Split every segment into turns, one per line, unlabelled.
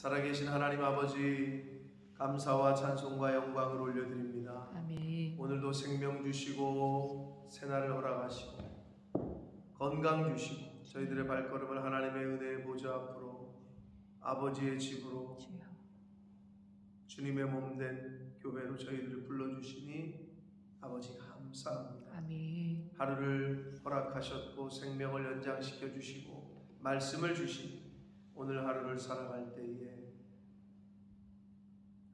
살아계신 하나님 아버지, 감사와 찬송과 영광을 올려드립니다.
아멘.
오늘도 생명 주시고 새날을 허락하시고 건강 주시고 저희들의 발걸음을 하나님의 은혜의 보좌 앞으로 아버지의 집으로 주님의 몸된 교회로 저희들을 불러주시니 아버지 감사합니다.
아멘.
하루를 허락하셨고 생명을 연장시켜 주시고 말씀을 주시니 오늘 하루를 살아갈 때에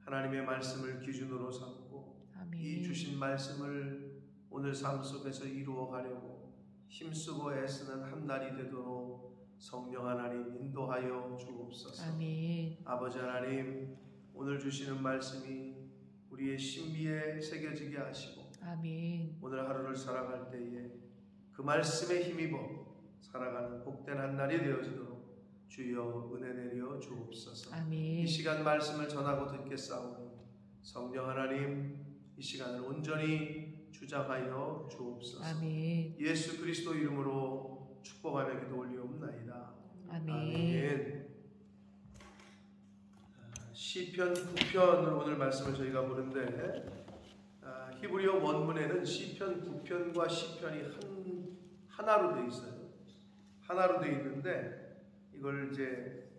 하나님의 말씀을 기준으로 삼고
아멘.
이 주신 말씀을 오늘 삶 속에서 이루어 가려고 힘쓰고 애쓰는 한 날이 되도록 성령 하나님 인도하여 주옵소서.
아멘.
아버지 하나님, 오늘 주시는 말씀이 우리의 신비에 새겨지게 하시고
아멘.
오늘 하루를 살아갈 때에 그 말씀에 힘입어 살아가는 복된 한 날이 되어지도록 주여 은혜 내려 주옵소서.
아멘.
이 시간 말씀을 전하고 듣겠사오니 성령 하나님 이 시간을 온전히 주장하여 주옵소서.
아멘.
예수 그리스도 이름으로 축복하며 기도 올리옵나이다.
아멘.
아멘. 시편 9편을 오늘 말씀을 저희가 보는데 히브리어 원문에는 시편 9편과 시편이 하나로 되어 있어요. 하나로 되어 있는데 이걸 이제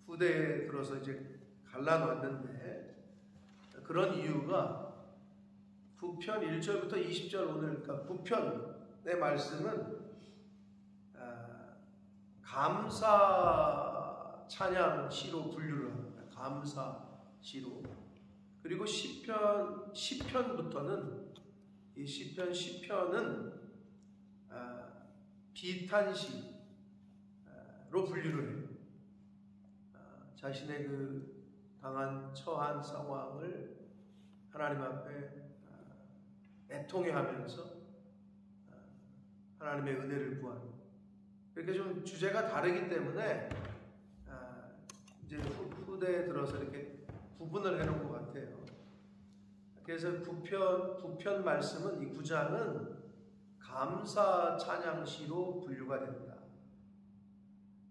후대에 들어서 이제 갈라놨는데 그런 이유가 9편 1절부터 20절 오늘 그러니까 9편의 말씀은 감사 찬양 시로 분류를 합니다. 감사 시로. 그리고 시편부터는 이 시편은 비탄시로 분류를 해요. 자신의 그 당한 처한 상황을 하나님 앞에 애통해하면서 하나님의 은혜를 구하는. 이렇게 좀 주제가 다르기 때문에 이제 후대에 들어서 이렇게 구분을 해놓은 것 같아요. 그래서 9편 말씀은 이 9장은 감사 찬양시로 분류가 됩니다.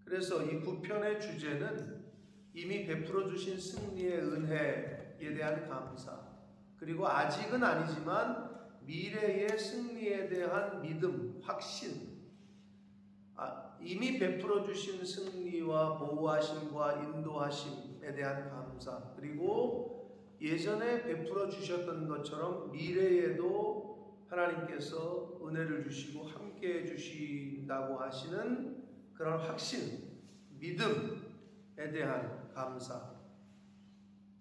그래서 이 9편의 주제는 이미 베풀어 주신 승리의 은혜에 대한 감사, 그리고 아직은 아니지만 미래의 승리에 대한 믿음, 확신, 이미 베풀어 주신 승리와 보호하심과 인도하심에 대한 감사, 그리고 예전에 베풀어 주셨던 것처럼 미래에도 하나님께서 은혜를 주시고 함께해 주신다고 하시는 그런 확신, 믿음에 대한 감사.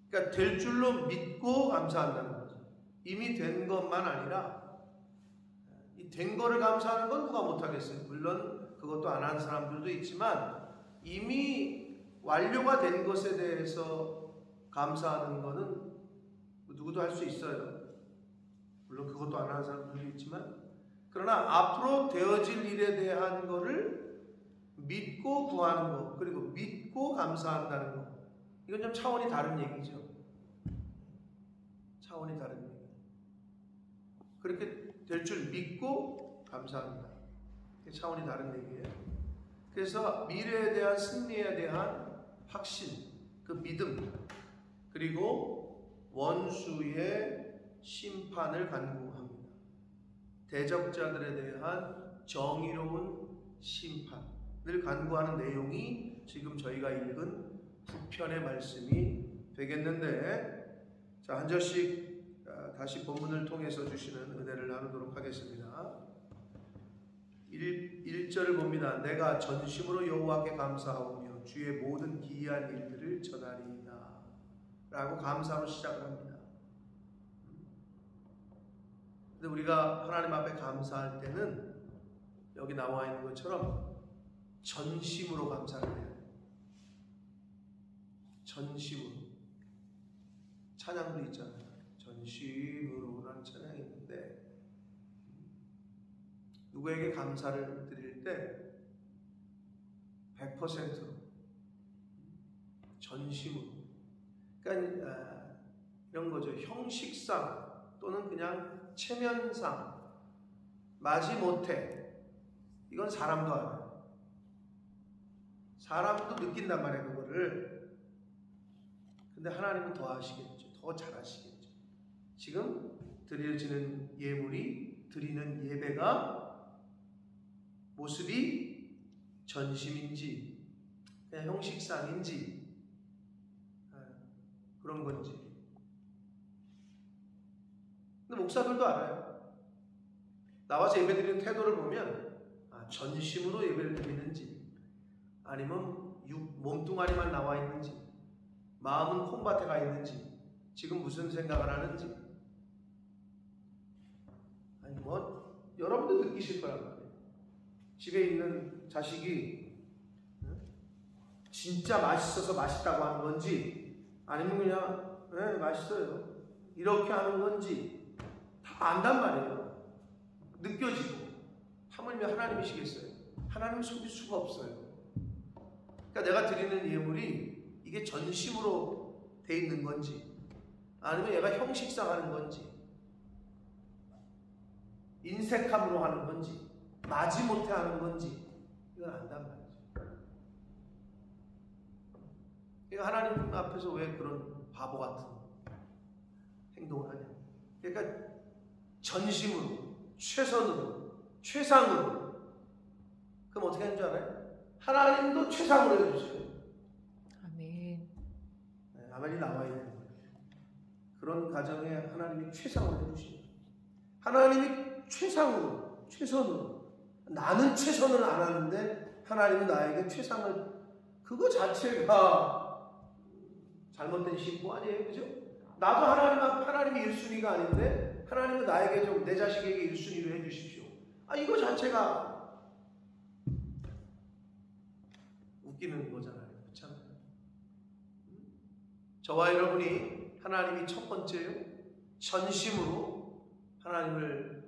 그러니까 될 줄로 믿고 감사한다는 거죠. 이미 된 것만 아니라 이 된 거를 감사하는 건 누가 못하겠어요. 물론 그것도 안 하는 사람들도 있지만 이미 완료가 된 것에 대해서 감사하는 거는 누구도 할 수 있어요. 물론 그것도 안 하는 사람들도 있지만 그러나 앞으로 되어질 일에 대한 거를 믿고 구하는 것, 그리고 믿고 감사한다는 것, 이건 좀 차원이 다른 얘기죠. 차원이 다른 얘기. 그렇게 될 줄 믿고 감사합니다. 차원이 다른 얘기예요. 그래서 미래에 대한 승리에 대한 확신, 그 믿음, 그리고 원수의 심판을 간구합니다. 대적자들에 대한 정의로운 심판을 간구하는 내용이 지금 저희가 읽은 9편의 말씀이 되겠는데, 자, 한 절씩 다시 본문을 통해서 주시는 은혜를 나누도록 하겠습니다. 1절을 봅니다. 내가 전심으로 여호와께 감사하오며 주의 모든 기이한 일들을 전하리이다 라고 감사로 시작합니다. 근데 우리가 하나님 앞에 감사할 때는 여기 나와 있는 것처럼 전심으로 감사를 해야 돼요. 전심으로. 찬양도 있잖아요. 전심으로라는 찬양이 있는데 누구에게 감사를 드릴 때 100%로 전심으로. 그러니까 이런 거죠. 형식상 또는 그냥 체면상 마지못해 이건 사람도 알아요. 사람도 느낀단 말이에요. 그거를 근데 하나님은 더 하시겠죠. 더 잘하시겠죠. 지금 드려지는 예물이, 드리는 예배가 모습이 전심인지 그냥 형식상인지 그런 건지. 근데 목사들도 알아요. 나와서 예배드리는 태도를 보면 전심으로 예배를 드리는지 아니면 몸뚱아리만 나와 있는지 마음은 콩밭에 가 있는지 지금 무슨 생각을 하는지 아니 여러분도 느끼실 거란 말이에요. 집에 있는 자식이 진짜 맛있어서 맛있다고 하는 건지 아니면 그냥 네, 맛있어요 이렇게 하는 건지 다 안단 말이에요. 느껴지고. 하물며 하나님이시겠어요? 하나님을 속일 수가 없어요. 그러니까 내가 드리는 예물이 이게 전심으로 돼 있는 건지 아니면 얘가 형식상 하는 건지 인색함으로 하는 건지 마지못해 하는 건지 이건 안단 말이죠. 그러니까 하나님 앞에서 왜 그런 바보 같은 행동을 하냐. 그러니까 전심으로 최선으로 최상으로. 그럼 어떻게 하는 줄 알아요? 하나님도 최상으로 해주세요.
아멘.
네, 아멘이 나와야 되는 거예요. 그런 가정에 하나님이 최상으로 해주시죠. 하나님이 최상으로, 최선으로. 나는 최선을 안 하는데 하나님은 나에게 최상을. 그거 자체가 잘못된 신부 아니에요, 그죠? 나도 하나님이 1순위가 아닌데 하나님은 나에게 좀 내 자식에게 1순위로 해주십시오. 이거 자체가 웃기는 거잖아요. 그렇잖아요. 저와 여러분이 하나님이 첫 번째요. 전심으로 하나님을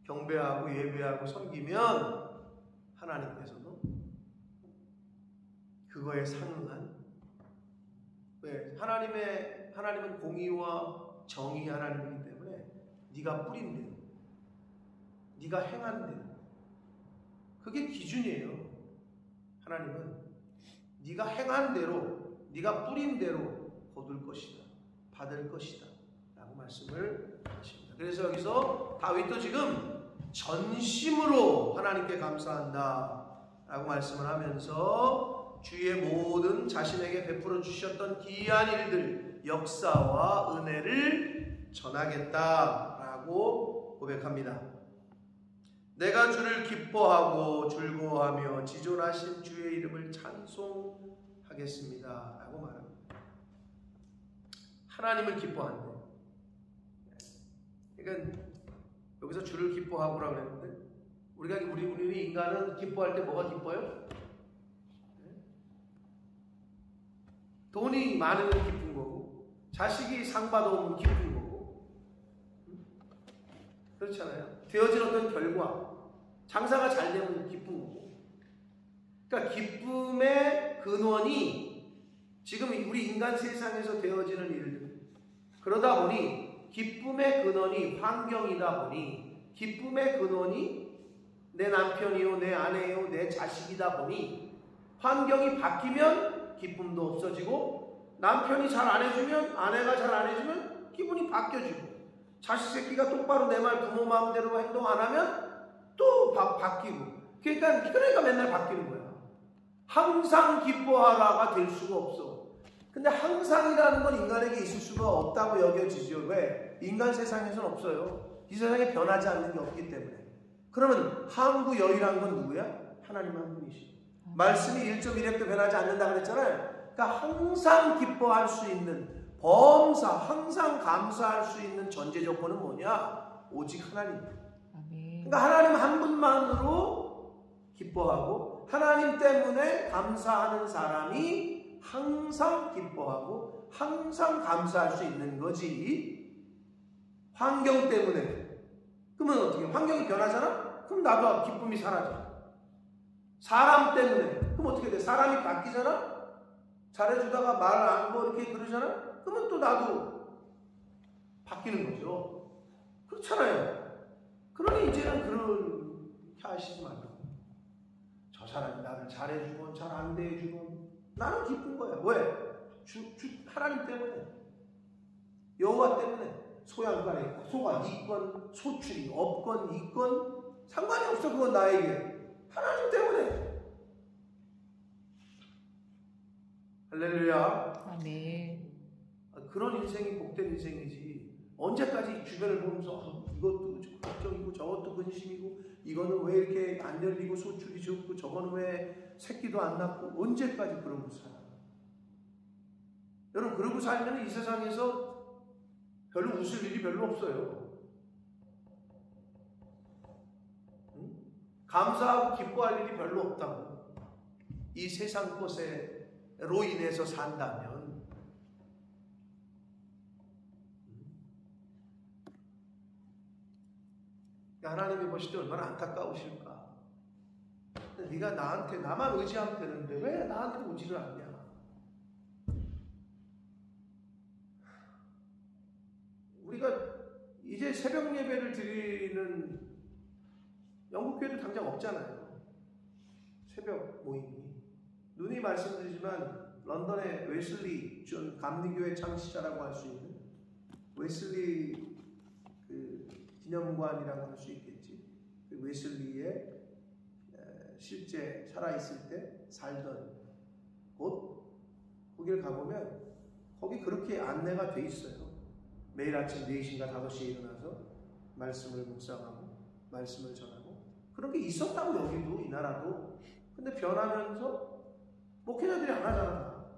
경배하고 예배하고 섬기면 하나님께서도 그거에 상응한 왜? 하나님은 공의와 정의 하나님이기 때문에 네가 뿌린 대로 네가 행한 대로 그게 기준이에요. 하나님은 네가 행한 대로 네가 뿌린 대로 거둘 것이다. 받을 것이다. 라고 말씀을 하십니다. 그래서 여기서 다윗도 지금 전심으로 하나님께 감사한다 라고 말씀을 하면서 주의 모든 자신에게 베풀어 주셨던 기이한 일들 역사와 은혜를 전하겠다라고 고백합니다. 내가 주를 기뻐하고 즐거워하며 지존하신 주의 이름을 찬송하겠습니다 라고 말합니다. 하나님을 기뻐한대. 그러니까 여기서 주를 기뻐하고라고 그랬는데 우리 인간은 기뻐할 때 뭐가 기뻐요? 돈이 많으면 기쁜 거고 자식이 상 받아오면 기쁜 거고 그렇잖아요. 되어진 어떤 결과 장사가 잘 되면 기쁜 거고 그러니까 기쁨의 근원이 지금 우리 인간 세상에서 되어지는 일들 그러다 보니 기쁨의 근원이 환경이다 보니 기쁨의 근원이 내 남편이요 내 아내요 내 자식이다 보니 환경이 바뀌면 기쁨도 없어지고 남편이 잘 안 해주면 아내가 잘 안 해주면 기분이 바뀌어지고 자식 새끼가 똑바로 내 말 부모 마음대로 행동 안 하면 또 바뀌고 그러니까 맨날 바뀌는 거야. 항상 기뻐하라가 될 수가 없어. 근데 항상이라는 건 인간에게 있을 수가 없다고 여겨지죠. 왜? 인간 세상에서는 없어요. 이 세상에 변하지 않는 게 없기 때문에. 그러면 항구 여의라는 건 누구야? 하나님 한 분이시죠. 말씀이 1.1핵도 변하지 않는다 그랬잖아요. 그러니까 항상 기뻐할 수 있는 범사, 항상 감사할 수 있는 전제 조건은 뭐냐? 오직 하나님. 그러니까 하나님 한 분만으로 기뻐하고 하나님 때문에 감사하는 사람이 항상 기뻐하고 항상 감사할 수 있는 거지. 환경 때문에. 그러면 어떻게? 환경이 변하잖아? 그럼 나도 기쁨이 사라져. 사람 때문에. 그럼 어떻게 돼? 사람이 바뀌잖아? 잘해주다가 말 안 하고 이렇게 그러잖아? 그러면 또 나도 바뀌는 거죠. 그렇잖아요. 그러니 이제는 그렇게 하시지 말고. 저 사람이 나를 잘해주고 잘 안 대해주고 나는 기쁜 거야. 왜? 하나님 때문에, 여호와 때문에. 소양간에 소가 있건 소출이 없건 있건 상관이 없어. 그건 나에게 하나님 때문에. 할렐루야.
아멘.
그런 인생이 복된 인생이지. 언제까지 주변을 보면서 이것도 걱정이고 저것도 근심이고 이거는 왜 이렇게 안 열리고 소출이 적고 저거는 왜 새끼도 안 낳고 언제까지 그러고 살아? 여러분 그러고 살면 이 세상에서 별로 웃을 일이 별로 없어요. 응? 감사하고 기뻐할 일이 별로 없다고. 이 세상 것으로 인해서 산다면 하나님이 보실 때 얼마나 안타까우실까. 네가 나한테 나만 의지하면 되는데 왜 나한테 오지를 않냐. 우리가 이제 새벽 예배를 드리는 영국교회도 당장 없잖아요. 새벽 모임이. 눈이 말씀드리지만 런던의 웨슬리 존 감리교회 창시자라고 할 수 있는 웨슬리 기념관이라고 할 수 있겠지. 그 웨슬리의 실제 살아있을 때 살던 곳, 거기를 가보면 거기 그렇게 안내가 돼 있어요. 매일 아침 4시인가 5시에 일어나서 말씀을 묵상하고 말씀을 전하고 그런 게 있었다고. 여기도 이 나라도. 근데 변하면서 목회자들이 안 하잖아.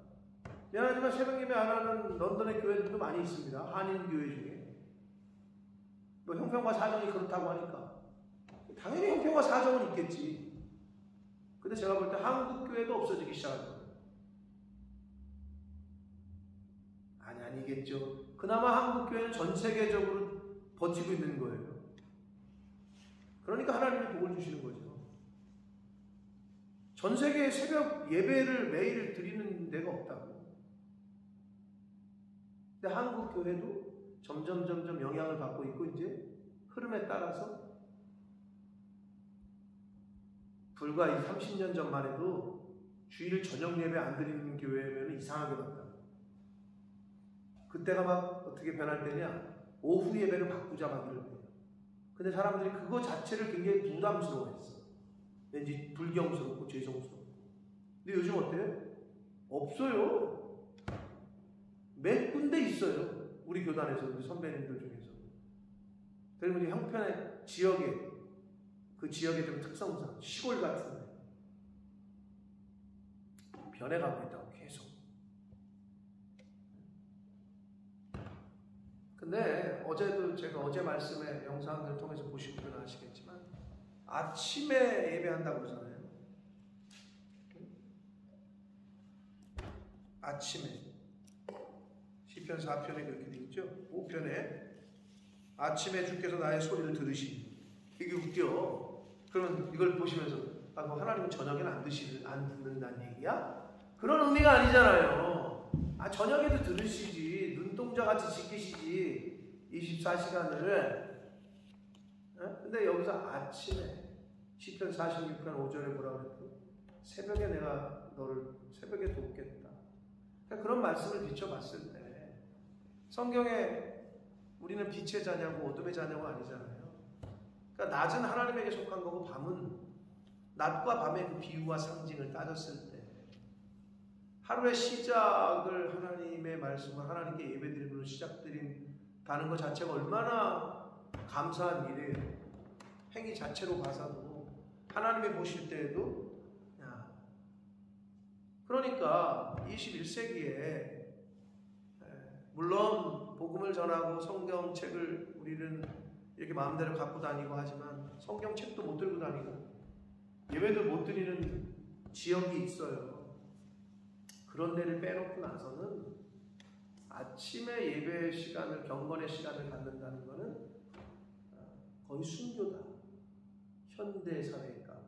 미안하지만 새벽 예배 안 하는 런던의 교회들도 많이 있습니다. 한인 교회 중에. 뭐 형평과 사정이 그렇다고 하니까 당연히 형평과 사정은 있겠지. 근데 제가 볼 때 한국 교회도 없어지기 시작할 거예요. 아니겠죠. 그나마 한국 교회는 전 세계적으로 버티고 있는 거예요. 그러니까 하나님이 복을 주시는 거죠. 전 세계에 새벽 예배를 매일 드리는 데가 없다고. 근데 한국 교회도 점점 영향을 받고 있고 이제 흐름에 따라서 불과 30년 전만 해도 주일 저녁 예배 안 드리는 교회면 이상하게 봤다. 그때가 막 어떻게 변할 때냐? 오후 예배를 바꾸자 막 이러는 거예요. 근데 사람들이 그거 자체를 굉장히 부담스러워했어. 왠지 불경스럽고 죄송스럽고. 근데 요즘 어때요? 없어요. 몇 군데 있어요. 우리 교단에서, 우리 선배님들 중에서. 그리고 이제 형편의 지역에, 그 지역의 좀 특성상, 시골 같은 데 변해가고 있다고 계속. 근데 어제도 제가 어제 말씀의 영상을 통해서 보신 분은 아시겠지만 아침에 예배한다고 그러잖아요. 아침에. 시편 4편에 그렇게 되어 있죠. 5편에 아침에 주께서 나의 소리를 들으시니. 이게 웃겨. 그러면 이걸 보시면서 뭐 하나님은 저녁에는 안 듣는다는 얘기야? 그런 의미가 아니잖아요. 저녁에도 들으시지. 눈동자같이 지키시지. 24시간을. 근데 여기서 아침에 시편 46편 5절에 뭐라고 그랬고 새벽에 내가 너를 새벽에 돕겠다. 그러니까 그런 말씀을 비춰봤을 때 성경에 우리는 빛의 자냐고 어둠의 자냐고 아니잖아요. 그러니까 낮은 하나님에게 속한 거고 밤은 낮과 밤의 그 비유와 상징을 따졌을 때 하루의 시작을 하나님의 말씀을 하나님께 예배드림으로 시작드린다는 것 자체가 얼마나 감사한 일이에요. 행위 자체로 봐서도 하나님이 보실 때에도 그러니까 21세기에 물론 복음을 전하고 성경책을 우리는 이렇게 마음대로 갖고 다니고 하지만 성경책도 못 들고 다니고 예배도 못 드리는 지역이 있어요. 그런 데를 빼놓고 나서는 아침에 예배 시간을, 경건의 시간을 갖는다는 것은 거의 순교다. 현대 사회가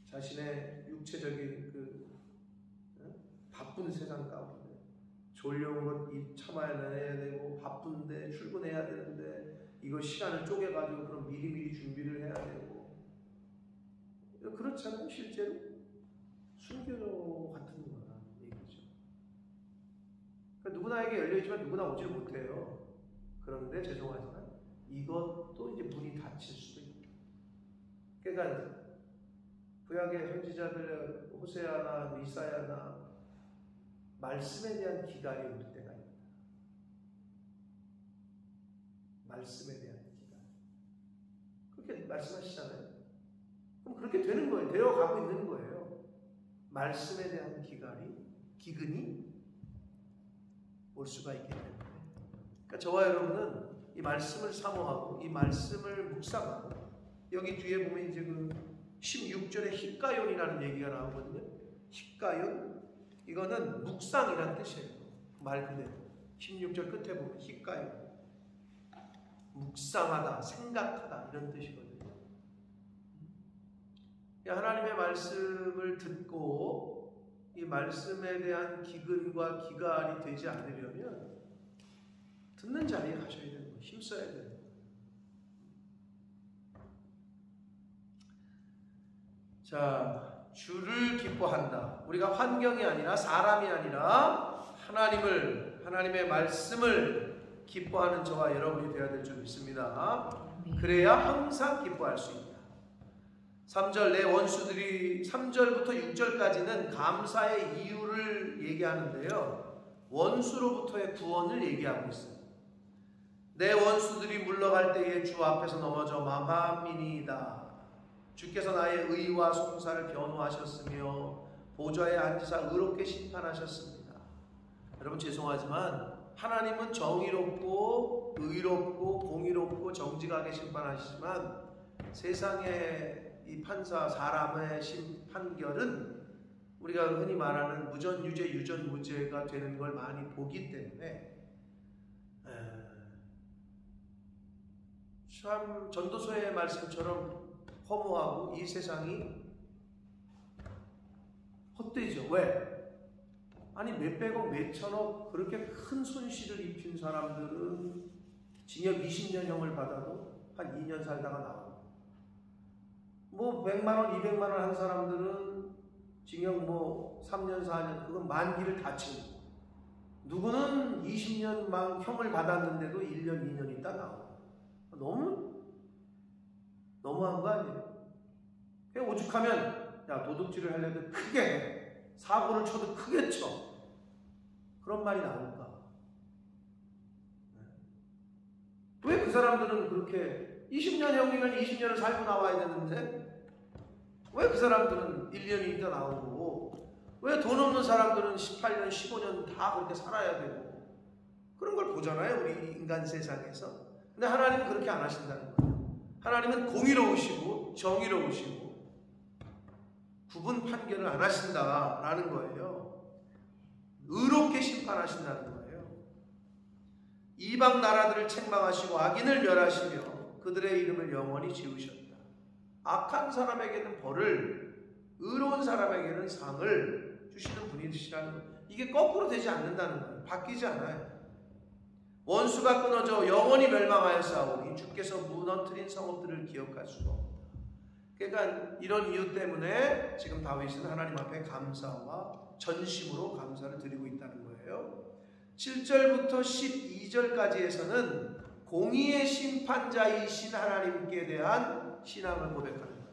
자신의 육체적인 바쁜 세상 가운데 졸려온 것 참아내야 되고 바쁜데 출근해야 되는데 이거 시간을 쪼개가지고 그럼 미리미리 준비를 해야 되고 그렇잖아요. 실제로 순교 같은 거야. 누구나에게 열려있지만 누구나 오지를 못해요. 그런데 죄송하지만 이것도 이제 문이 닫힐 수도 있다. 그러니까 구약의 선지자들 호세아나 이사야나 말씀에 대한 기다림이 올 때가 있다. 말씀에 대한 기다림. 그렇게 말씀하시잖아요. 그럼 그렇게 되는 거예요. 되어가고 있는 거예요. 말씀에 대한 기근이 올 수가 있기 때문에. 그러니까 저와 여러분은 이 말씀을 사모하고 이 말씀을 묵상하고, 여기 뒤에 보면 이제 그 16절에 히가연이라는 얘기가 나오거든요. 히가연, 이거는 묵상이라는 뜻이에요. 말 그대로 16절 끝에 보면 히가연, 묵상하다, 생각하다 이런 뜻이거든요. 하나님의 말씀을 듣고 이 말씀에 대한 기근과 기갈이 되지 않으려면 듣는 자리에 가셔야 되는 거예요. 힘써야 되는 거예요. 자, 주를 기뻐한다. 우리가 환경이 아니라 사람이 아니라 하나님의 말씀을 기뻐하는 저와 여러분이 되어야 될 줄 믿습니다. 그래야 항상 기뻐할 수 있다. 3절 내 원수들이 3절부터 6절까지는 감사의 이유를 얘기하는데요. 원수로부터의 구원을 얘기하고 있어요. 내 원수들이 물러갈 때에 주 앞에서 넘어져 망함이니이다. 주께서 나의 의와 송사를 변호하셨으며 보좌에 앉으사 의롭게 심판하셨습니다. 여러분 죄송하지만 하나님은 정의롭고 의롭고 공의롭고 정직하게 심판하시지만 세상의 이 판사 사람의 판결은 우리가 흔히 말하는 무전유죄 유전무죄가 되는 걸 많이 보기 때문에 참 전도서의 말씀처럼 허무하고 이 세상이 헛되죠. 왜? 아니 몇백억 몇천억 그렇게 큰 손실을 입힌 사람들은 징역 20년형을 받아도 한 2년 살다가 나오고, 뭐 100만원 200만원 한 사람들은 징역 뭐 3년 4년 그건 만기를 다 채우고, 누구는 20년만 형을 받았는데도 1년 2년 있다 나오고. 너무한 거 아니에요? 그냥 오죽하면 야 도둑질을 하려도 크게 해, 사고를 쳐도 크게 쳐, 그런 말이 나올까? 왜 그 사람들은 그렇게 20년형이면 20년을 살고 나와야 되는데 왜 그 사람들은 1년이 있다 나오고, 왜 돈 없는 사람들은 18년 15년 다 그렇게 살아야 되고, 그런 걸 보잖아요 우리 인간 세상에서. 근데 하나님은 그렇게 안 하신다는 거예요. 하나님은 공의로우시고 정의로우시고 구분 판결을 안 하신다라는 거예요. 의롭게 심판하신다는 거예요. 이방 나라들을 책망하시고 악인을 멸하시며 그들의 이름을 영원히 지우셨다. 악한 사람에게는 벌을, 의로운 사람에게는 상을 주시는 분이시라는 거예요. 이게 거꾸로 되지 않는다는 거예요. 바뀌지 않아요. 원수가 끊어져 영원히 멸망하여 싸우니 주께서 무너뜨린 성읍들을 기억할 수가 없다. 그러니까 이런 이유 때문에 지금 다윗은 하나님 앞에 감사와 전심으로 감사를 드리고 있다는 거예요. 7절부터 12절까지에서는 공의의 심판자이신 하나님께 대한 신앙을 고백하는 거예요.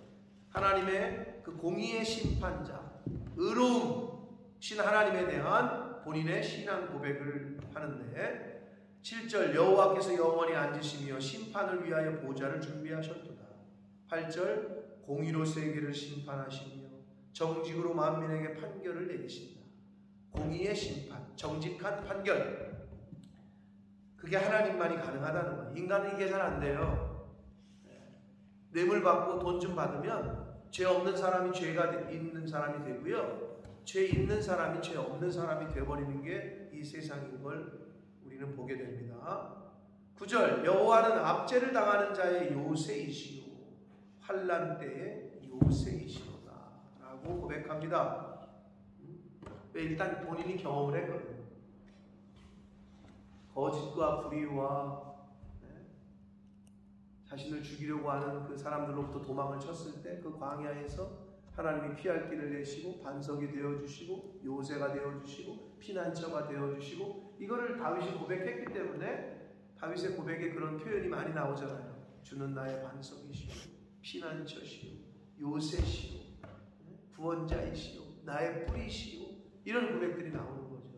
하나님의 그 공의의 심판자, 의로우신 하나님에 대한 본인의 신앙 고백을 하는데, 7절 여호와께서 영원히 앉으시며 심판을 위하여 보좌를 준비하셨도다. 8절 공의로 세계를 심판하시며 정직으로 만민에게 판결을 내리신다. 공의의 심판, 정직한 판결, 그게 하나님만이 가능하다는 거예요. 인간은 이게 잘 안 돼요. 뇌물 받고 돈 좀 받으면 죄 없는 사람이 죄가 있는 사람이 되고요, 죄 있는 사람이 죄 없는 사람이 되어버리는 게 이 세상인 걸 우리는 보게 됩니다. 9절 여호와는 압제를 당하는 자의 요새이시오 환난 때의 요새이시오다 라고 고백합니다. 일단 본인이 경험을 했거든요. 거짓과 불의와 자신을 죽이려고 하는 그 사람들로부터 도망을 쳤을 때 그 광야에서 하나님이 피할 길을 내시고 반석이 되어주시고 요새가 되어주시고 피난처가 되어주시고 이거를 다윗이 고백했기 때문에 다윗의 고백에 그런 표현이 많이 나오잖아요. 주는 나의 반석이시오 피난처시오 요새시오 구원자이시오 나의 뿌리시오 이런 고백들이 나오는 거죠.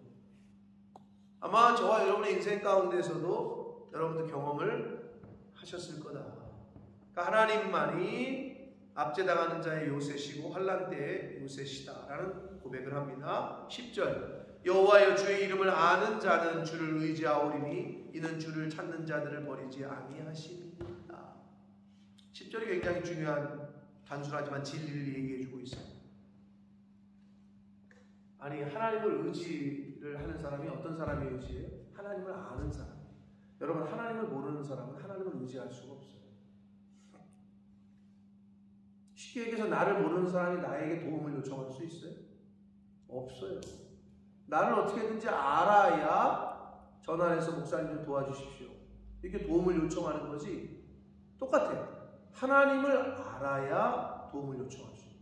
아마 저와 여러분의 인생 가운데서도 여러분도 경험을 하셨을 거다. 그러니까 하나님만이 압제당하는 자의 요새시고 환난 때의 요새시다라는 고백을 합니다. 10절 여호와여 주의 이름을 아는 자는 주를 의지하오리니 이는 주를 찾는 자들을 버리지 아니하시니이다. 10절이 굉장히 중요한 단순하지만 진리를 얘기해주고 있어요. 아니 하나님을 의지를 하는 사람이 어떤 사람이 의지해요? 하나님을 아는 사람. 여러분 하나님을 모르는 사람은 하나님을 의지할 수가 없어요. 쉽게 얘기해서 나를 모르는 사람이 나에게 도움을 요청할 수 있어요? 없어요. 나를 어떻게든지 알아야 전화해서 목사님 좀 도와주십시오. 이렇게 도움을 요청하는 거지. 똑같아요. 하나님을 알아야 도움을 요청할 수 있는.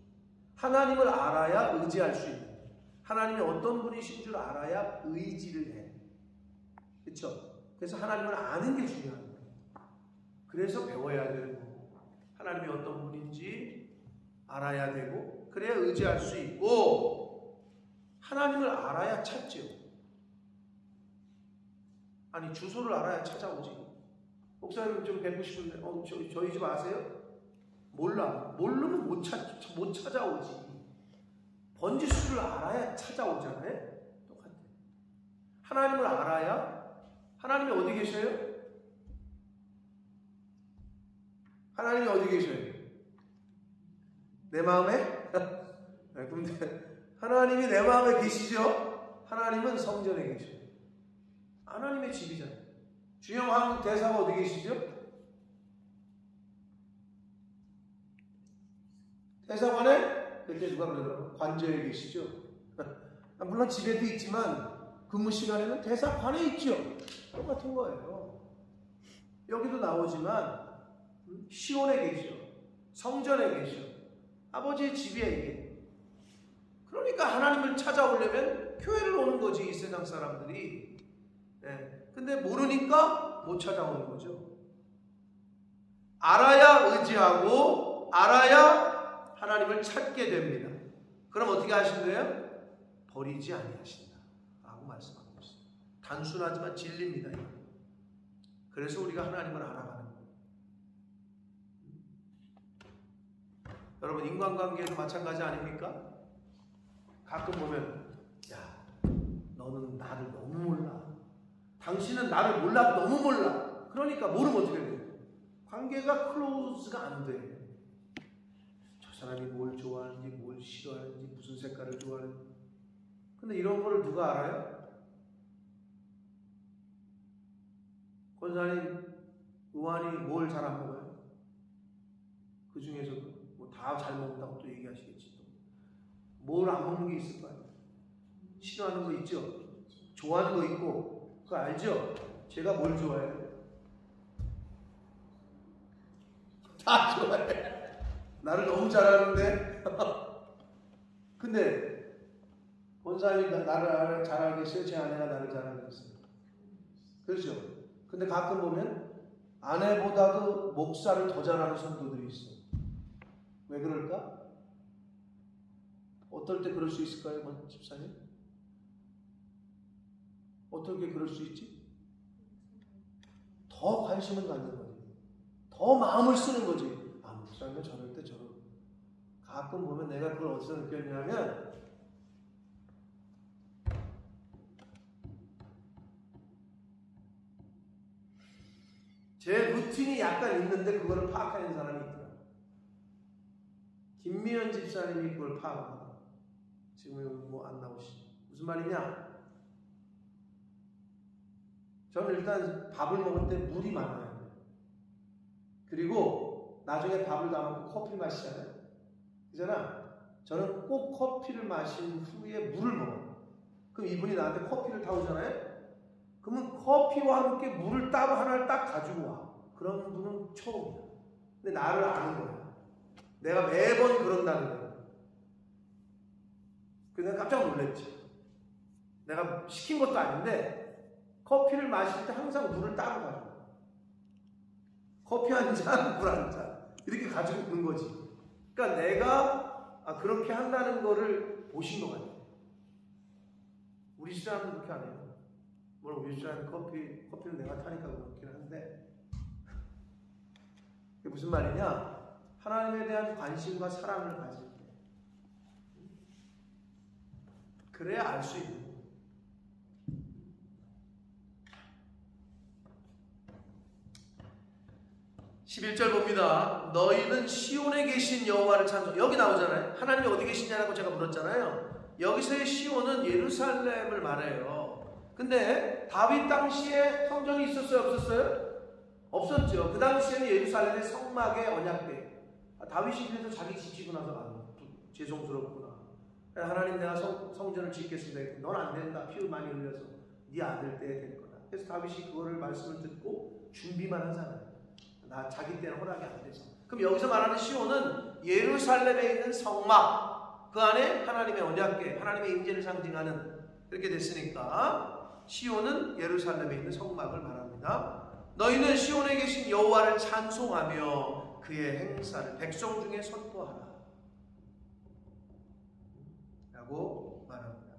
하나님을 알아야 의지할 수 있는. 하나님이 어떤 분이신 줄 알아야 의지를 해. 그렇죠? 그래서 하나님을 아는 게 중요한 거예요. 그래서 배워야 되는 거고 하나님이 어떤 분인지 알아야 되고 그래야 의지할 수 있고 하나님을 알아야 찾죠. 아니 주소를 알아야 찾아오지. 목사님 좀 뵙고 싶은데 저희 집 아세요? 몰라. 모르면 못 찾아오지. 번지수를 알아야 찾아오잖아요. 똑같아요. 하나님을 알아야 하나님이 어디 계셔요? 하나님이 어디 계셔요? 내 마음에? 근데 하나님이 내 마음에 계시죠? 하나님은 성전에 계셔요. 하나님의 집이잖아요. 주영 한국 대사가 어디 계시죠? 대사관에? 그때 누가 그러더라고요. 관저에 계시죠? 물론 집에도 있지만 근무 시간에는 대사관에 있죠. 똑같은 거예요. 여기도 나오지만 시온에 계셔. 성전에 계셔. 아버지의 집이야 이게. 그러니까 하나님을 찾아오려면 교회를 오는 거지 이 세상 사람들이. 네. 근데 모르니까 못 찾아오는 거죠. 알아야 의지하고 알아야 하나님을 찾게 됩니다. 그럼 어떻게 하신대요? 버리지 아니하신다 라고 말씀하고 있습니다. 단순하지만 진리입니다. 이거. 그래서 우리가 하나님을 알아가는 거예요. 여러분 인간관계도 마찬가지 아닙니까? 가끔 보면 야 너는 나를 너무 몰라. 당신은 나를 몰라도 너무 몰라. 그러니까 모르면 어떻게 돼요? 관계가 클로즈가 안 돼. 저 사람이 뭘 좋아하는지 뭘 싫어하는지 무슨 색깔을 좋아하는지. 근데 이런 거를 누가 알아요? 권사님 의원이 뭘 잘 안 먹어요? 그 중에서도 뭐 다 잘 먹는다고 또 얘기하시겠지. 뭘 안 먹는 게 있을 거 아니에요? 싫어하는 거 있죠? 좋아하는 거 있고 그거 알죠? 제가 뭘 좋아해요? 다 좋아해. 나를 너무 잘하는데. 근데 권사님이 나를 잘 알겠어요? 제 아내가 나를 잘 알겠어요? 그렇죠? 근데 가끔 보면 아내보다도 목사를 더 잘하는 성도들이 있어요. 왜 그럴까? 어떨 때 그럴 수 있을까요, 집사님? 어떻게 그럴 수 있지? 더 관심을 갖는 거지. 더 마음을 쓰는 거지. 아, 목사님은 저럴 때 저런. 가끔 보면 내가 그걸 어디서 느꼈냐면 제 루틴이 약간 있는데 그거를 파악하는 사람이 있더라. 김미연 집사님이 그걸 파악합니다. 지금 여기 뭐 안 나오시죠? 무슨 말이냐? 저는 일단 밥을 먹을 때 물이 많아요. 그리고 나중에 밥을 다 먹고 커피 마시잖아요. 그잖아. 저는 꼭 커피를 마신 후에 물을 먹어요. 그럼 이분이 나한테 커피를 타오잖아요. 그러면 커피와 함께 물을 따로 하나를 딱 가지고 와. 그런 분은 처음이야. 근데 나를 아는 거야. 내가 매번 그런다는 거야. 그래서 내가 깜짝 놀랐지. 내가 시킨 것도 아닌데 커피를 마실 때 항상 물을 따로 가지고 커피 한 잔, 물 한 잔 이렇게 가지고 있는 거지. 그러니까 내가 그렇게 한다는 거를 보신 것 같아요. 우리 집사람은 그렇게 안 해요. 물론 우리 집사람은 커피는 내가 타니까 그렇긴 한데 그게 무슨 말이냐? 하나님에 대한 관심과 사랑을 가질 때 그래야 알 수 있는 거예요. 11절 봅니다. 너희는 시온에 계신 여호와를 찬송. 여기 나오잖아요. 하나님이 어디 계시냐고 제가 물었잖아요. 여기서의 시온은 예루살렘을 말해요. 근데 다윗 당시에 성전이 있었어요? 없었어요? 없었죠. 그 당시에는 예루살렘의 성막의 언약궤. 다윗이 그래서 자기 집 지고 나서 죄송스럽구나. 하나님 내가 성전을 짓겠습니다. 넌 안 된다. 피 많이 흘려서 네 아들 때 될 거다. 그래서 다윗이 그거를 말씀을 듣고 준비만 하잖아요. 자기 때는 허락이 안 돼서. 그럼 여기서 말하는 시온은 예루살렘에 있는 성막, 그 안에 하나님의 언약궤, 하나님의 임재를 상징하는, 그렇게 됐으니까 시온은 예루살렘에 있는 성막을 말합니다. 너희는 시온에 계신 여호와를 찬송하며 그의 행사를 백성 중에 선포하라 라고 말합니다.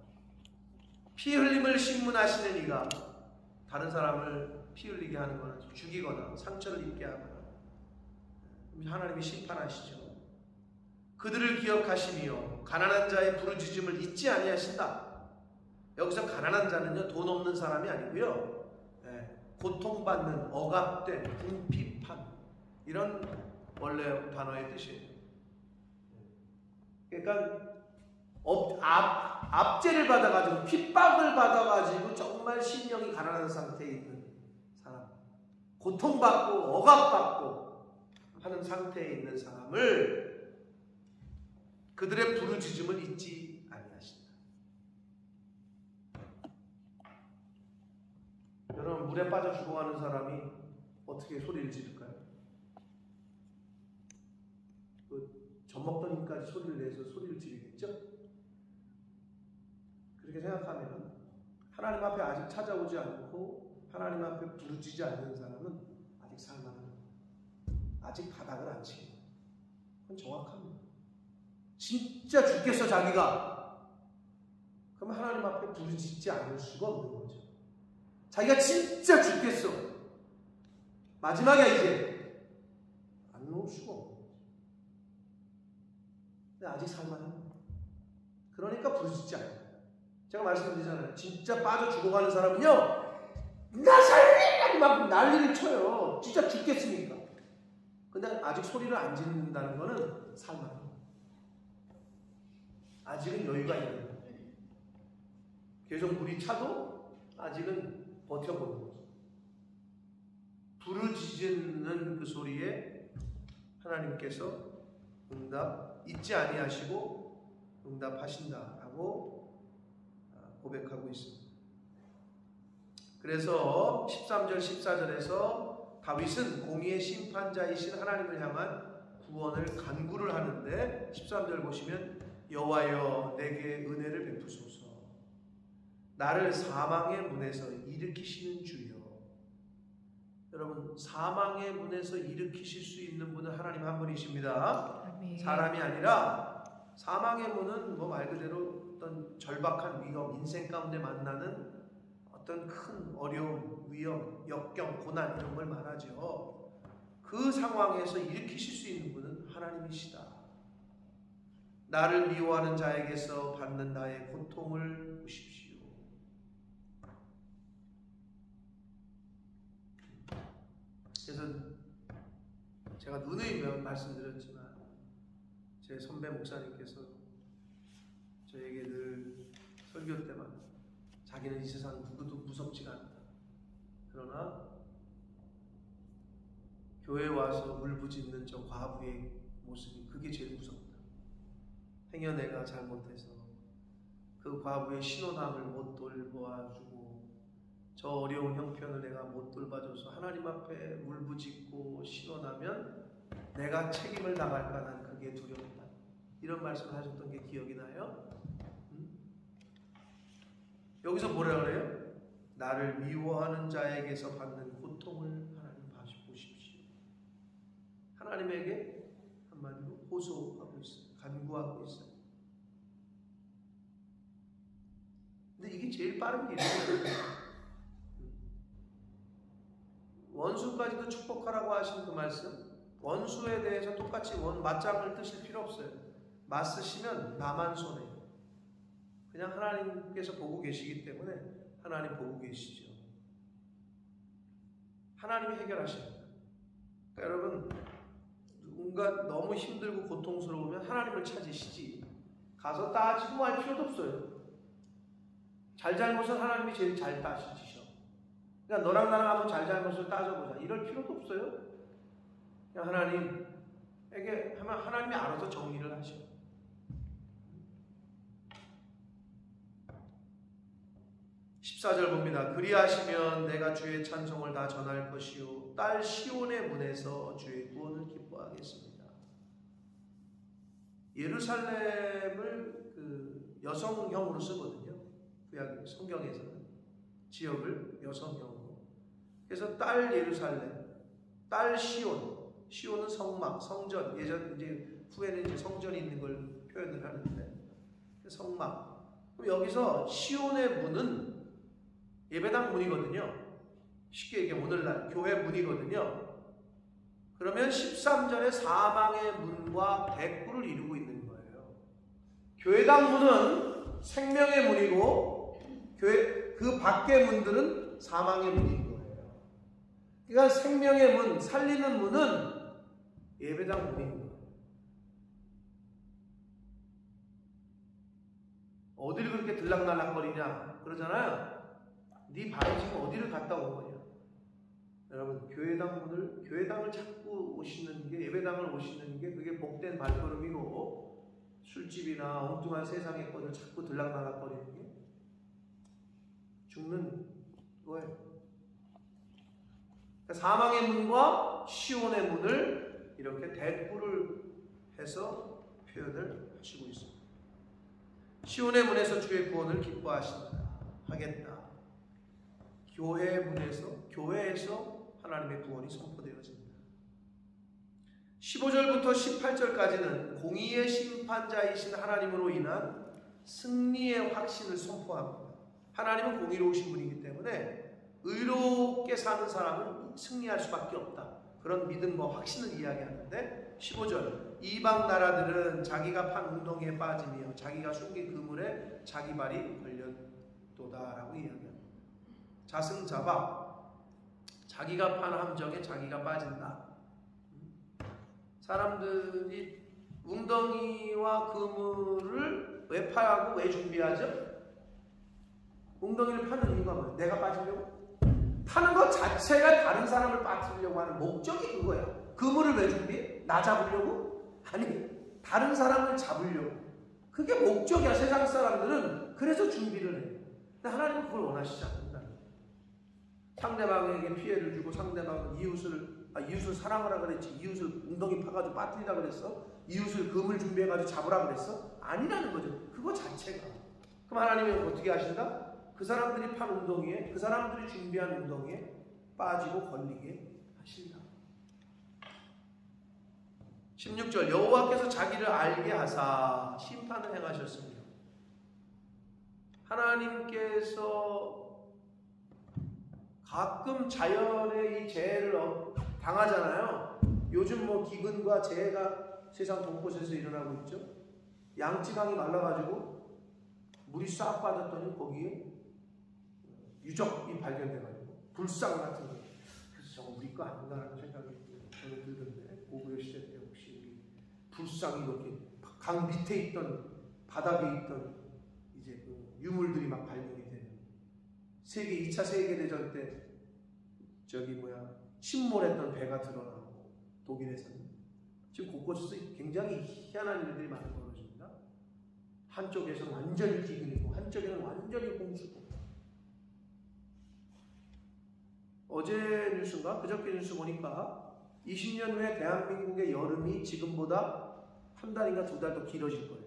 피 흘림을 신문하시는 이가, 다른 사람을 피 흘리게 하는 거는 죽이거나 상처를 입게 하거나 하나님이 심판하시죠. 그들을 기억하시며 가난한 자의 부르짖음을 잊지 아니하신다. 여기서 가난한 자는요, 돈 없는 사람이 아니고요, 고통받는, 억압된, 궁핍한, 이런 원래 단어의 뜻이에요. 그러니까 압제를 받아가지고 핍박을 받아가지고 정말 심령이 가난한 상태에 있는 사람, 고통받고 억압받고 하는 상태에 있는 사람을, 그들의 부르짖음을 잊지 아니하신다. 여러분, 물에 빠져 죽어가는 사람이 어떻게 소리를 지를까요? 젖 먹던 힘까지 소리를 내서 소리를 지르겠죠? 그렇게 생각하면 하나님 앞에 아직 찾아오지 않고 하나님 앞에 부르짖지 않는 사람은 아직 살만합니다. 아직 바닥을 안 치고. 그건 정확합니다. 진짜 죽겠어 자기가. 그러면 하나님 앞에 부르짖지 않을 수가 없는 거죠. 자기가 진짜 죽겠어. 마지막이야 이제. 안 놓을 수가 없는 거죠. 근데 아직 살만합니다. 그러니까 부르짖지 않아요. 제가 말씀드리잖아요. 진짜 빠져 죽어가는 사람은요, 나 살리라고 막 난리를 쳐요. 진짜 죽겠으니까. 근데 아직 소리를 안 짓는다는 거는 살만합니다. 아직은 여유가 있는 거예요. 계속 물이 차도 아직은 버텨보는 거죠. 부르짖는 그 소리에 하나님께서 잊지 아니하시고 응답하신다라고 고백하고 있습니다. 그래서 13절 14절에서 다윗은 공의의 심판자이신 하나님을 향한 구원을 간구를 하는데, 13절 보시면 여호와여 내게 은혜를 베푸소서, 나를 사망의 문에서 일으키시는 주여. 여러분, 사망의 문에서 일으키실 수 있는 분은 하나님 한 분이십니다. 아멘. 사람이 아니라, 사망의 문은 뭐 말 그대로 어떤 절박한 위험, 인생 가운데 만나는 어떤 큰 어려움, 위험, 역경, 고난, 이런 걸 말하죠. 그 상황에서 일으키실 수 있는 분은 하나님이시다. 나를 미워하는 자에게서 받는 나의 고통을 보십시오. 그래서 제가 누누이 말씀드렸지만 제 선배 목사님께서 저에게 늘 설교 때마다 자기는 이 세상 누구도 무섭지가 않다. 그러나 교회에 와서 울부짖는 저 과부의 모습이, 그게 제일 무섭다. 행여 내가 잘못해서 그 과부의 신혼함을 못 돌봐주고 저 어려운 형편을 내가 못 돌봐줘서 하나님 앞에 울부짖고 신혼하면 내가 책임을 나갈까, 난 그게 두렵다. 이런 말씀을 하셨던 게 기억이 나요. 여기서 뭐라 그래요? 나를 미워하는 자에게서 받는 고통을 하나님 보십시오. 하나님에게 한마디로 호소하고 있어요. 간구하고 있어요. 근데 이게 제일 빠른 길이에요. 원수까지도 축복하라고 하신 그 말씀, 원수에 대해서 똑같이 맞짱을 뜨실 필요 없어요. 맞으시면 나만 손해요. 그냥 하나님께서 보고 계시기 때문에 하나님 보고 계시죠. 하나님이 해결하십니다. 그러니까 여러분, 누군가 너무 힘들고 고통스러우면 하나님을 찾으시지 가서 따지고 할 필요도 없어요. 잘잘못은 하나님이 제일 잘 따지시죠. 그러니까 너랑 나랑 한번 잘잘못을 따져보자 이럴 필요도 없어요. 그냥 하나님에게 하면 하나님이 알아서 정리를 하셔. 14절 봅니다. 그리하시면 내가 주의 찬송을 다 전할 것이요 딸 시온의 문에서 주의 구원을 기뻐하겠습니다. 예루살렘을 그 여성형으로 쓰거든요. 구약 성경에서는 지역을 여성형으로. 그래서 딸 예루살렘, 딸 시온. 시온은 성막, 성전. 예전 이제 후에는 이제 성전이 있는 걸 표현을 하는데 성막. 그럼 여기서 시온의 문은 예배당 문이거든요. 쉽게 얘기하면 오늘날 교회 문이거든요. 그러면 13절의 사망의 문과 대꾸를 이루고 있는 거예요. 교회당 문은 생명의 문이고 교회 그 밖의 문들은 사망의 문인 거예요. 그러니까 생명의 문, 살리는 문은 예배당 문인 거예요. 어디를 그렇게 들락날락거리냐 그러잖아요. 네 발이 지금 어디를 갔다 온 거냐? 여러분, 교회당을 찾고 오시는 게, 예배당을 오시는 게 그게 복된 발걸음이고, 술집이나 엉뚱한 세상의 것을 자꾸 들락날락거리는 게 죽는 거예요. 그러니까 사망의 문과 시온의 문을 이렇게 대꾸를 해서 표현을 하시고 있습니다. 시온의 문에서 주의 구원을 하겠다. 교회 문에서, 교회에서 하나님의 구원이 선포되어집니다. 15절부터 18절까지는 공의의 심판자이신 하나님으로 인한 승리의 확신을 선포합니다. 하나님은 공의로우신 분이기 때문에 의롭게 사는 사람은 승리할 수밖에 없다. 그런 믿음과 확신을 이야기하는데 15절 이방 나라들은 자기가 판 웅덩이에 빠지며 자기가 숨긴 그물에 자기 발이 걸렸도다라고 이야기합니다. 자승자박, 자기가 판 함정에 자기가 빠진다. 사람들이 웅덩이와 그물을 왜 파고 왜 준비하죠? 웅덩이를 파는 이유가 뭐예요? 내가 빠지려고? 파는 것 자체가 다른 사람을 빠뜨리려고 하는 목적이 그거야. 그물을 왜 준비해? 나 잡으려고? 아니, 다른 사람을 잡으려고. 그게 목적이야. 세상 사람들은 그래서 준비를 해요. 근데 하나님은 그걸 원하시지 않는다. 상대방에게 피해를 주고 상대방은 이웃을 사랑하라 그랬지. 이웃을 웅덩이 파가지고 빠뜨리라 그랬어? 이웃을 금을 준비해가지고 잡으라 그랬어? 아니라는 거죠. 그거 자체가. 그럼 하나님이 어떻게 하신다? 그 사람들이 판 웅덩이에, 그 사람들이 준비한 웅덩이에 빠지고 걸리게 하신다. 16절 여호와께서 자기를 알게 하사 심판을 행하셨습니다. 하나님께서 가끔 자연의 이 재해를 당하잖아요. 요즘 뭐 기근과 재해가 세상 곳곳에서 일어나고 있죠. 양쯔강이 말라가지고 물이 싹 빠졌더니 거기에 유적이 발견돼가지고 불상 같은 거. 그래서 저거 우리 거 아닌가라는 생각이 저는 들던데 고구려 시대 때 혹시 불상이 이렇게 강 밑에 있던 바닥에 있던 이제 그 유물들이 막 발견이 되는 2차 세계대전 때 침몰했던 배가 드러나고 독일에서는 지금 곳곳에서 굉장히 희한한 일들이 많이 벌어집니다. 한쪽에서는 완전히 기근이고 한쪽에는 완전히 홍수고. 어제 뉴스인가 그저께 뉴스 보니까 20년 후에 대한민국의 여름이 지금보다 한 달인가 2달 더 길어질 거예요.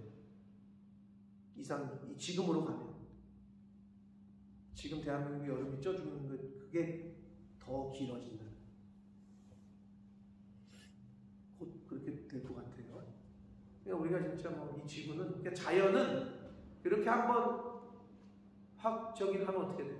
지금으로 가면. 지금 대한민국 여름이 쪄주는 그게 더 길어진다. 곧 그렇게 될 것 같아요. 그러니까 우리가 진짜 이 지구는, 그러니까 자연은 이렇게 한번 확 저기를 하면 어떻게 돼요?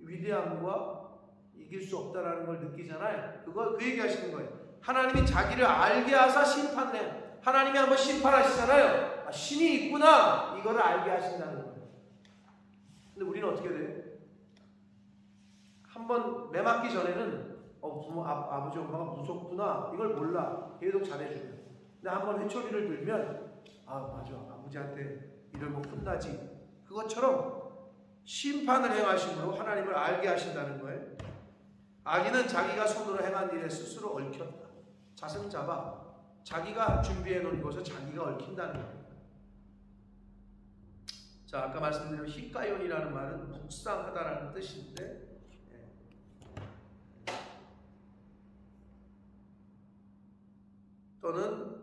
위대함과 이길 수 없다라는 걸 느끼잖아요. 그 얘기 하시는 거예요. 하나님이 자기를 알게 하사 심판을 해요. 하나님이 한번 심판하시잖아요. 아, 신이 있구나, 이거를 알게 하신다는 거예요. 근데 우리는 어떻게 돼요? 한번 매 맞기 전에는 부모, 아버지 엄마가 무섭구나, 이걸 몰라. 계속 잘해주면. 근데 한번 회초리를 들면 맞아, 아버지한테 이러면 혼나지. 그것처럼 심판을 행하심으로 하나님을 알게 하신다는 거예요. 악인은 자기가 손으로 행한 일에 스스로 얽혔다. 자승 잡아 자기가 준비해 놓은 것을 자기가 얽힌다는 거예요. 자, 아까 말씀드린 히카연이라는 말은 묵상하다라는 뜻인데, 또는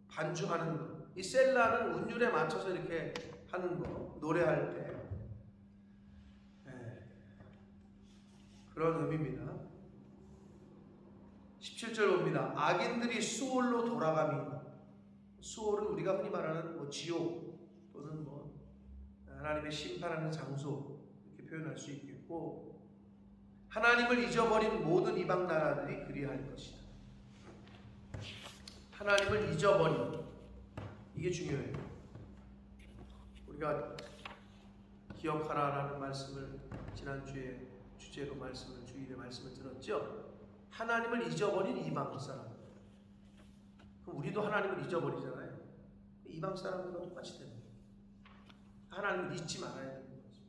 반주하는 것. 이 셀라는 운율에 맞춰서 이렇게 하는 거, 노래할 때 그런 의미입니다. 17절 봅니다. 악인들이 수올로 돌아가며, 수올은 우리가 흔히 말하는 지옥 또는 하나님의 심판하는 장소, 이렇게 표현할 수 있겠고, 하나님을 잊어버린 모든 이방 나라들이 그리할 것이다. 하나님을 잊어버린, 이게 중요해요. 우리가 기억하라라는 말씀을 지난주에 주제로 주일에 말씀을 들었죠. 하나님을 잊어버린 이방 사람. 그럼 우리도 하나님을 잊어버리잖아요. 이방 사람들과 똑같이 됩니다. 하나님을 잊지 말아야 되는 거죠.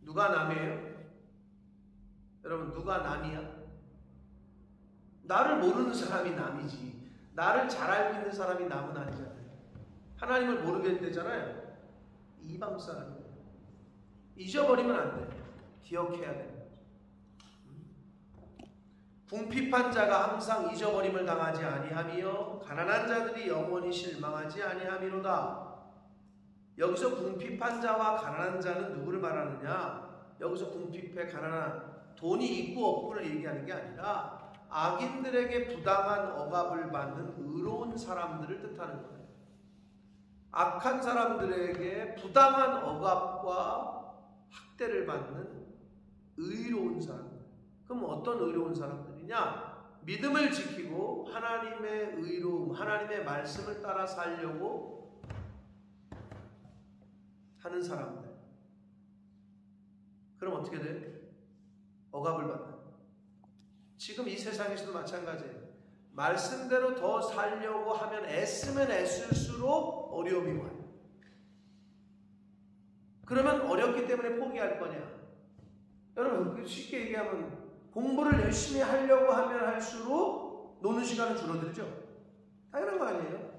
누가 남이에요? 여러분, 누가 남이야? 나를 모르는 사람이 남이지, 나를 잘 알고 있는 사람이 남은 아니잖아요. 하나님을 모르게 되잖아요. 이방 사람이에요. 잊어버리면 안 돼. 기억해야 되는 거죠. 궁핍한 자가 항상 잊어버림을 당하지 아니하며 가난한 자들이 영원히 실망하지 아니함이로다. 여기서 궁핍한 자와 가난한 자는 누구를 말하느냐? 여기서 궁핍해 가난한, 돈이 있고 없고를 얘기하는 게 아니라 악인들에게 부당한 억압을 받는 의로운 사람들을 뜻하는 거예요. 악한 사람들에게 부당한 억압과 학대를 받는 의로운 사람들. 그럼 어떤 의로운 사람들이냐? 믿음을 지키고 하나님의 의로움, 하나님의 말씀을 따라 살려고 하는 사람들. 그럼 어떻게 돼? 억압을 받는. 지금 이 세상에서도 마찬가지예요. 말씀대로 더 살려고 하면 애쓰면 애쓸수록 어려움이 와요. 그러면 어렵기 때문에 포기할 거냐? 여러분, 쉽게 얘기하면 공부를 열심히 하려고 하면 할수록 노는 시간은 줄어들죠? 당연한 거 아니에요?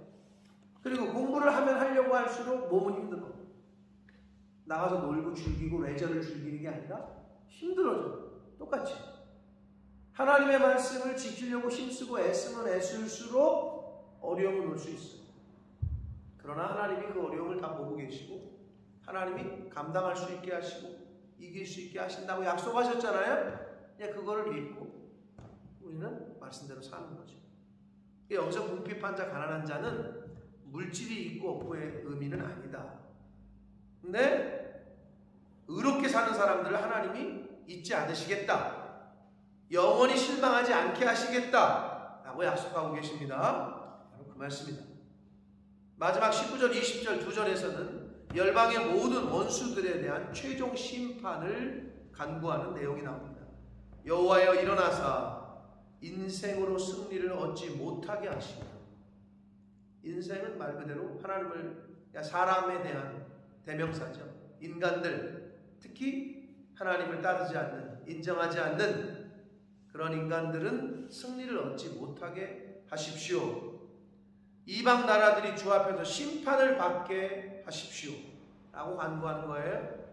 그리고 공부를 하면 하려고 할수록 몸은 힘들어. 나가서 놀고 즐기고 레저를 즐기는 게 아니라 힘들어져. 똑같이. 하나님의 말씀을 지키려고 힘쓰고 애쓰면 애쓸수록 어려움을 올 수 있어요. 그러나 하나님이 그 어려움을 다 보고 계시고 하나님이 감당할 수 있게 하시고 이길 수 있게 하신다고 약속하셨잖아요. 그냥 그거를 믿고 우리는 말씀대로 사는 거죠. 여기서 궁핍한 자, 가난한 자는 물질이 있고 없고의 의미는 아니다. 근데 의롭게 사는 사람들을 하나님이 잊지 않으시겠다. 영원히 실망하지 않게 하시겠다 라고 약속하고 계십니다. 바로 그 말씀입니다. 마지막 19절 20절 두 절에서는 열방의 모든 원수들에 대한 최종 심판을 간구하는 내용이 나옵니다. 여호와여 일어나사 인생으로 승리를 얻지 못하게 하시고, 인생은 말 그대로 사람에 대한 대명사죠. 인간들, 특히 하나님을 따르지 않는, 인정하지 않는 그런 인간들은 승리를 얻지 못하게 하십시오. 이방 나라들이 주 앞에서 심판을 받게 하십시오 라고 간구하는 거예요.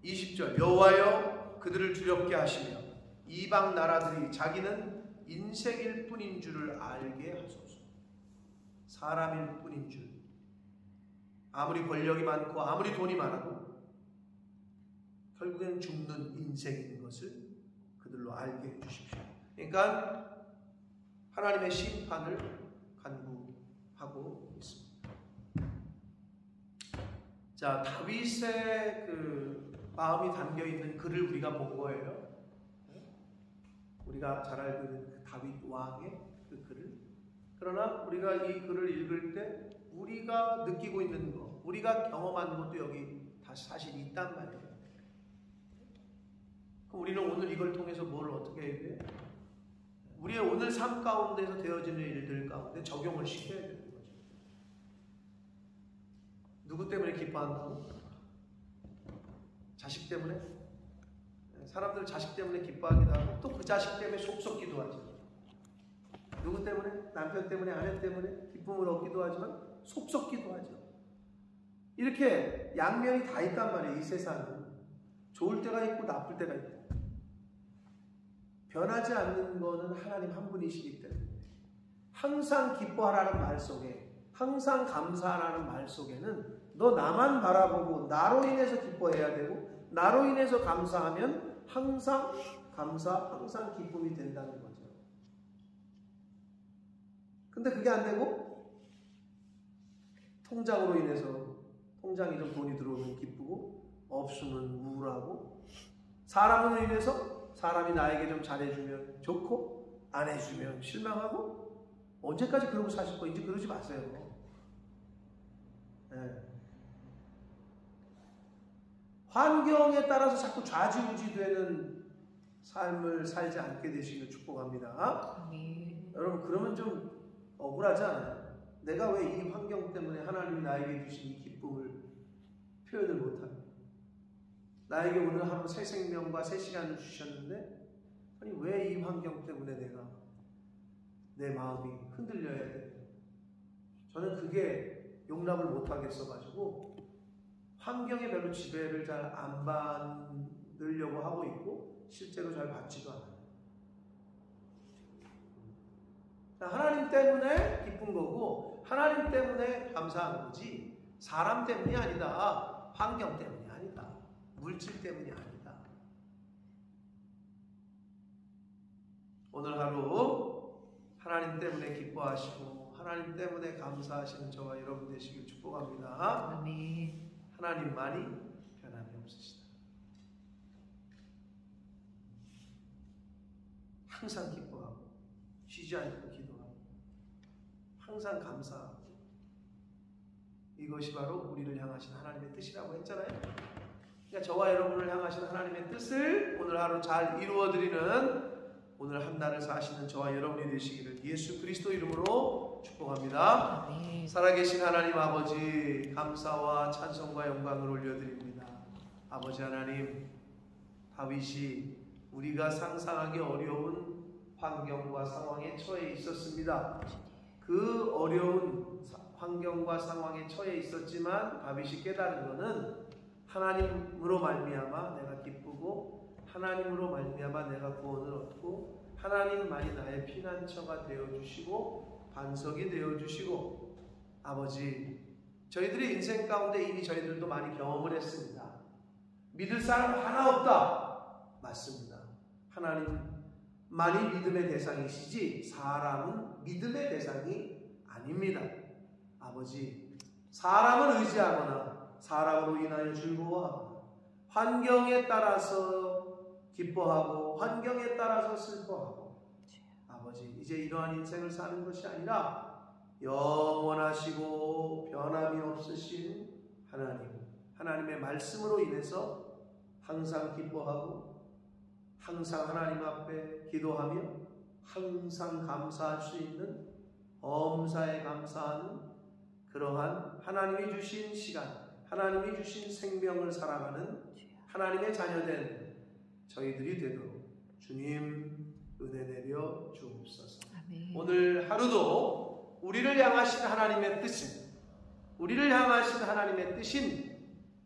20절 여호와여 그들을 두렵게 하시며 이방 나라들이 자기는 인생일 뿐인 줄을 알게 하소서. 사람일 뿐인 줄 아무리 권력이 많고 아무리 돈이 많아도 결국엔 죽는 인생인 것을 그들로 알게 해주십시오. 그러니까 하나님의 심판을 간구하고 있습니다. 자, 다윗의 그 마음이 담겨 있는 글을 우리가 본 거예요. 우리가 잘 알고 있는 그 다윗 왕의 그 글을. 그러나 우리가 이 글을 읽을 때 우리가 느끼고 있는 것, 우리가 경험한 것도 여기 다 사실 있단 말이에요. 그럼 우리는 오늘 이걸 통해서 뭘 어떻게 해야 돼요? 우리의 오늘 삶 가운데서 되어지는 일들 가운데 적용을 시켜야 되는 거죠. 누구 때문에 기뻐한다고? 자식 때문에? 사람들 자식 때문에 기뻐하기도 하고 또 그 자식 때문에 속썩기도 하죠. 누구 때문에? 남편 때문에, 아내 때문에 기쁨을 얻기도 하지만 속썩기도 하죠. 이렇게 양면이 다 있단 말이에요. 이 세상은 좋을 때가 있고 나쁠 때가 있고, 변하지 않는 것은 하나님 한 분이시기 때문에 항상 기뻐하라는 말 속에, 항상 감사하라는 말 속에는 너 나만 바라보고 나로 인해서 기뻐해야 되고 나로 인해서 감사하면 항상 감사, 항상 기쁨이 된다는 거죠. 근데 그게 안 되고 통장으로 인해서 통장에 좀 돈이 들어오면 기쁘고 없으면 우울하고, 사람으로 인해서 사람이 나에게 좀 잘해주면 좋고 안 해주면 실망하고, 언제까지 그러고 사실 거예요? 이제 그러지 마세요. 네. 환경에 따라서 자꾸 좌지우지되는 삶을 살지 않게 되시길 축복합니다.
아멘.
여러분, 그러면 좀 억울하지 않아요? 내가 왜 이 환경 때문에 하나님이 나에게 주신 이 기쁨을 표현을 못하는, 나에게 오늘 하루 새 생명과 새 시간을 주셨는데 아니 왜 이 환경 때문에 내가 내 마음이 흔들려야 돼? 저는 그게 용납을 못하겠어가지고 환경에 별로 지배를 잘 안 받으려고 하고 있고 실제로 잘 받지도 않아요. 하나님 때문에 기쁜 거고 하나님 때문에 감사한 거지 사람 때문이 아니다. 환경 때문이 아니다. 물질 때문이 아니다. 오늘 하루 하나님 때문에 기뻐하시고 하나님 때문에 감사하시는 저와 여러분 되시길 축복합니다.
아멘.
하나님만이 변함이 없으시다. 항상 기뻐하고 쉬지 않고 기도하고 항상 감사하고, 이것이 바로 우리를 향하신 하나님의 뜻이라고 했잖아요. 그러니까 저와 여러분을 향하신 하나님의 뜻을 오늘 하루 잘 이루어드리는 오늘 한 날을 사시는 저와 여러분이 되시기를 예수 그리스도 이름으로 축복합니다.
아멘.
살아계신 하나님 아버지, 감사와 찬송과 영광을 올려드립니다. 아버지 하나님, 다윗이 우리가 상상하기 어려운 환경과 상황에 처해 있었습니다. 그 어려운 환경과 상황에 처해 있었지만 다윗이 깨달은 것은 하나님으로 말미암아 내가 기쁘고 하나님으로 말미암아 내가 구원을 얻고 하나님만이 나의 피난처가 되어주시고 반석이 되어주시고, 아버지 저희들의 인생 가운데 이미 저희들도 많이 경험을 했습니다. 믿을 사람 하나 없다. 맞습니다. 하나님만이 믿음의 대상이시지 사람은 믿음의 대상이 아닙니다. 아버지, 사람을 의지하거나 사람으로 인하여 즐거워하거나 환경에 따라서 기뻐하고 환경에 따라서 슬퍼하고, 아버지 이제 이러한 인생을 사는 것이 아니라 영원하시고 변함이 없으신 하나님의 말씀으로 인해서 항상 기뻐하고 항상 하나님 앞에 기도하며 항상 감사할 수 있는 범사에 감사하는 그러한 하나님이 주신 시간, 하나님이 주신 생명을 살아가는 하나님의 자녀된 저희들이 되도록 주님 은혜 내려 주옵소서.
아멘.
오늘 하루도 우리를 향하신 하나님의 뜻은, 우리를 향하신 하나님의 뜻인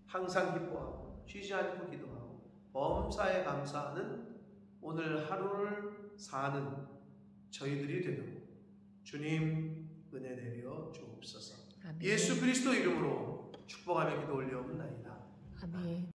항상 기뻐하고 쉬지 않고 기도하고 범사에 감사하는 오늘 하루를 사는 저희들이 되도록 주님 은혜 내려 주옵소서.
아멘.
예수 그리스도 이름으로 축복하며 기도 올려옵나이다.